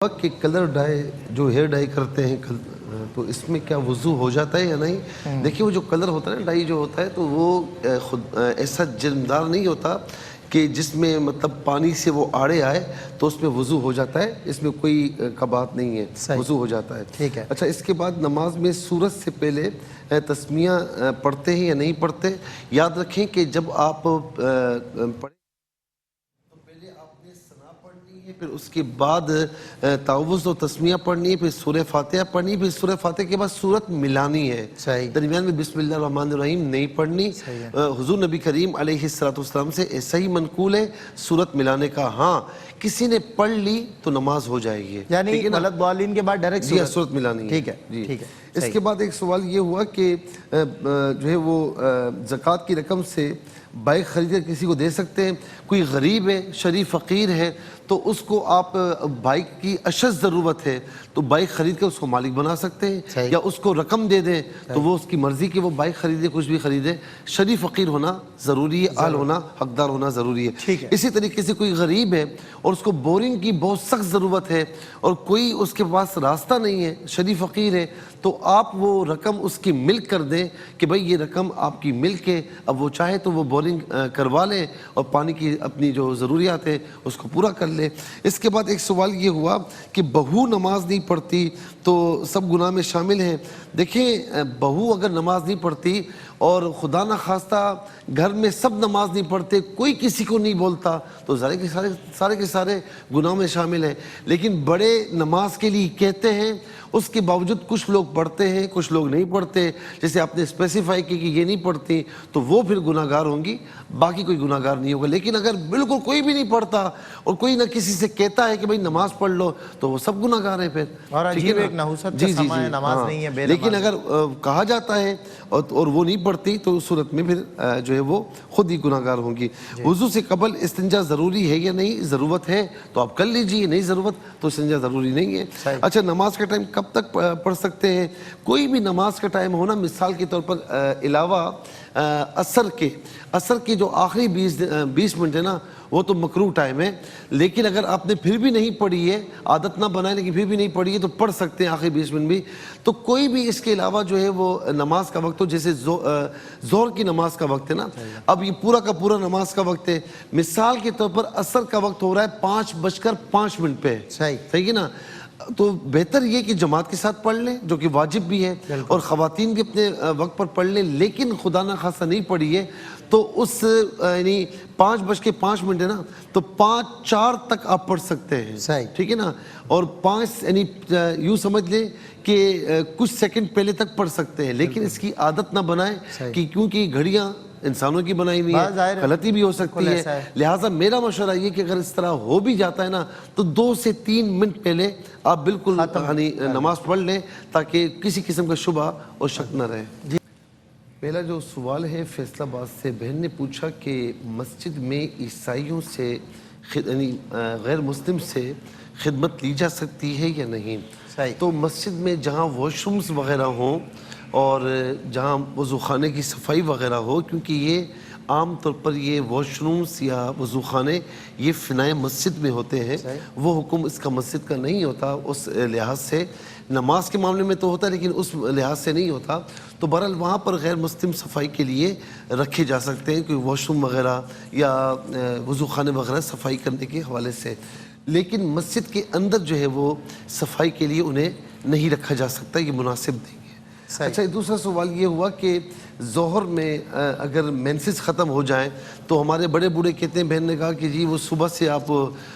کہ کلر ڈائی جو ہیئر ڈائی کرتے ہیں تو اس میں کیا وضو ہو جاتا ہے یا نہیں؟ دیکھیے وہ جو کلر ہوتا ہے نا، ڈائی جو ہوتا ہے تو وہ خود ایسا جرمدار نہیں ہوتا کہ جس میں مطلب پانی سے وہ آڑے آئے تو اس میں وضو ہو جاتا ہے، اس میں کوئی کباہت نہیں ہے، وضو ہو جاتا ہے۔ ٹھیک ہے۔ اچھا، اس کے بعد نماز میں سورت سے پہلے تسمیہ پڑھتے ہیں یا نہیں پڑھتے؟ یاد رکھیں کہ جب آپ پڑھیں پھر اس کے بعد تعوذ و تسمیہ پڑھنی ہے، پھر سورہ فاتحہ پڑھنی ہے، پھر سورہ فاتحہ کے بعد سورت ملانی ہے۔ صحیح۔ درمیان میں بسم اللہ الرحمن الرحیم نہیں پڑھنی۔ حضور نبی کریم علیہ السلام سے ایسا ہی منقول ہے سورت ملانے کا۔ ہاں کسی نے پڑھ لی تو نماز ہو جائے گی، یعنی ولد ضالین کے بعد ڈائریکٹ سورت ملانی ہے۔ ٹھیک ہے، جی ٹھیک ہے۔ اس کے بعد ایک سوال یہ ہوا کہ جو ہے وہ زکوٰۃ کی رقم سے بائک خرید کر کسی کو دے سکتے ہیں؟ کوئی غریب ہے، شریف فقیر ہے تو اس کو آپ بائک کی اشد ضرورت ہے تو بائک خرید کر اس کو مالک بنا سکتے ہیں، یا اس کو رقم دے دیں تو وہ اس کی مرضی کہ وہ بائک خریدے، کچھ بھی خریدے۔ شریف فقیر ہونا ضروری ہے، اہل ہونا، حقدار ہونا ضروری ہے۔ اسی طریقے سے کوئی غریب ہے اور اس کو بورنگ کی بہت سخت ضرورت ہے اور کوئی اس کے پاس راستہ نہیں ہے، شریف فقیر ہے، تو آپ وہ رقم اس کی ملک کر دیں کہ بھائی یہ رقم آپ کی ملک ہے، اب وہ چاہے تو وہ بورنگ کروا لیں اور پانی کی اپنی جو ضروریات ہے اس کو پورا کر لے۔ اس کے بعد ایک سوال یہ ہوا کہ بہو نماز نہیں پڑھتی تو سب گناہ میں شامل ہیں؟ دیکھیں بہو اگر نماز نہیں پڑھتی اور خدا نہ خواستہ گھر میں سب نماز نہیں پڑھتے، کوئی کسی کو نہیں بولتا تو سارے کے سارے گناہوں میں شامل ہیں۔ لیکن بڑے نماز کے لیے کہتے ہیں، اس کے باوجود کچھ لوگ پڑھتے ہیں، کچھ لوگ نہیں پڑھتے۔ جیسے آپ نے اسپیسیفائی کی کہ یہ نہیں پڑھتی تو وہ پھر گناہ گار ہوں گی، باقی کوئی گناہ گار نہیں ہوگا۔ لیکن اگر بالکل کوئی بھی نہیں پڑھتا اور کوئی نہ کسی سے کہتا ہے کہ بھائی نماز پڑھ لو تو وہ سب گناہ گار ہیں پھر۔ اور عجیب ایک نحوست کا سماع ہے، نماز نہیں ہے، بے نماز۔ لیکن اگر کہا جاتا ہے اور وہ نہیں پڑھتی تو اس صورت میں پھر جو ہے وہ خود ہی گناہ گار ہوں گی۔ وضو سے قبل استنجا ضروری ہے یا نہیں؟ ضرورت ہے تو آپ کر لیجئے، نہیں ضرورت تو استنجا ضروری نہیں ہے۔ اچھا، نماز کا ٹائم کب تک پڑھ سکتے ہیں؟ کوئی بھی نماز کا ٹائم ہونا، مثال کے طور پر علاوہ عصر کے جو آخری 20 منٹ ہے نا وہ تو مکروہ ٹائم ہے، لیکن اگر آپ نے پھر بھی نہیں پڑھی ہے، عادت نہ بنائے لیکن پھر بھی نہیں پڑھی ہے تو پڑھ سکتے ہیں آخری 20 منٹ بھی۔ تو کوئی بھی اس کے علاوہ جو ہے وہ نماز کا وقت ہو، جیسے ظہر کی نماز کا وقت ہے نا، اب یہ پورا کا پورا نماز کا وقت ہے، مثال کے طور پر عصر کا وقت ہو رہا ہے 5:05 پہ، صحیح ہے نا، تو بہتر یہ کہ جماعت کے ساتھ پڑھ لیں جو کہ واجب بھی ہے، اور خواتین بھی اپنے وقت پر پڑھ لیں۔ لیکن خدا نہ خواستہ نہیں پڑھی ہے تو اس یعنی 5:05 ہے نا تو 5:04 تک آپ پڑھ سکتے ہیں، ٹھیک ہے نا، اور 5 یعنی یوں سمجھ لیں کہ کچھ سیکنڈ پہلے تک پڑھ سکتے ہیں، لیکن اس کی عادت نہ بنائیں کہ کیونکہ گھڑیاں انسانوں کی بنائی ہوئی ہے، غلطی بھی ہو سکتی ہے۔ لہٰذا میرا مشورہ یہ کہ اگر اس طرح ہو بھی جاتا ہے نا تو 2 سے 3 منٹ پہلے آپ بالکل نماز پڑھ لیں تاکہ کسی قسم کا شبہ اور شک نہ رہے۔ پہلا جو سوال ہے فیصل آباد سے، بہن نے پوچھا کہ مسجد میں عیسائیوں سے یعنی غیر مسلم سے خدمت لی جا سکتی ہے یا نہیں؟ تو مسجد میں جہاں واش رومز وغیرہ ہوں اور جہاں وضو خانے کی صفائی وغیرہ ہو، کیونکہ یہ عام طور پر یہ واش رومز یا وضو خانے یہ فنائے مسجد میں ہوتے ہیں، وہ حکم اس کا مسجد کا نہیں ہوتا، اس لحاظ سے نماز کے معاملے میں تو ہوتا ہے لیکن اس لحاظ سے نہیں ہوتا۔ تو بہرحال وہاں پر غیر مسلم صفائی کے لیے رکھے جا سکتے ہیں، کوئی واش روم وغیرہ یا وضو خانے وغیرہ صفائی کرنے کے حوالے سے، لیکن مسجد کے اندر جو ہے وہ صفائی کے لیے انہیں نہیں رکھا جا سکتا، یہ مناسب نہیں ہے۔ اچھا، دوسرا سوال یہ ہوا کہ ظہر میں اگر مینسز ختم ہو جائیں تو ہمارے بڑے بوڑھے کہتے ہیں، بہن نے کہا کہ جی وہ صبح سے آپ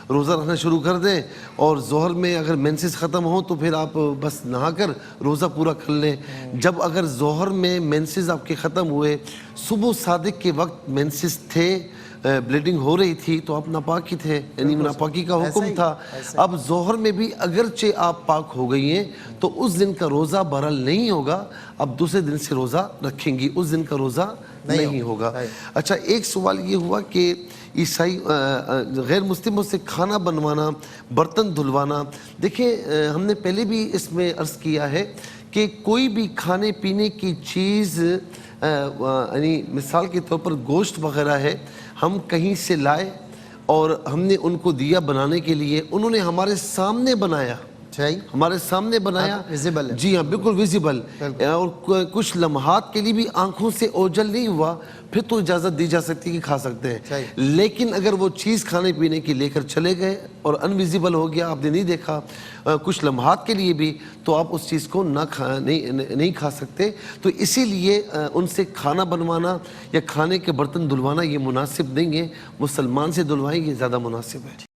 روزہ رکھنا شروع کر دیں اور ظہر میں اگر مینسز ختم ہوں تو پھر آپ بس نہا کر روزہ پورا کر لیں۔ جب اگر ظہر میں مینسز آپ کے ختم ہوئے، صبح صادق کے وقت مینسز تھے، بلیڈنگ ہو رہی تھی تو آپ ناپاک ہی تھے، یعنی ناپاکی کا حکم تھا۔ اب ظہر میں بھی اگرچہ آپ پاک ہو گئی ہیں تو اس دن کا روزہ بہرحال نہیں ہوگا، اب دوسرے دن سے روزہ رکھیں گی، اس دن کا روزہ نہیں ہوگا۔ اچھا، ایک سوال یہ ہوا کہ عیسائی غیر مسلموں سے کھانا بنوانا، برتن دھلوانا، دیکھیں ہم نے پہلے بھی اس میں عرض کیا ہے کہ کوئی بھی کھانے پینے کی چیز یعنی مثال کے طور پر گوشت وغیرہ ہے، ہم کہیں سے لائے اور ہم نے ان کو دیا بنانے کے لیے, انہوں نے ہمارے سامنے بنایا, صحیح, ہمارے سامنے بنایا, ویزیبل ہے. جی ہاں بالکل ویزیبل, اور کچھ لمحات کے لیے بھی آنکھوں سے اوجھل نہیں ہوا, پھر تو اجازت دی جا سکتی کہ کھا سکتے ہیں. صحیح. لیکن اگر وہ چیز کھانے پینے کی لے کر چلے گئے اور انویزیبل ہو گیا, آپ نے نہیں دیکھا کچھ لمحات کے لیے بھی, تو آپ اس چیز کو نہیں کھا سکتے. تو اسی لیے ان سے کھانا بنوانا یا کھانے کے برتن دھلوانا یہ مناسب نہیں ہے. مسلمان سے دھلوائیں, یہ زیادہ مناسب ہے.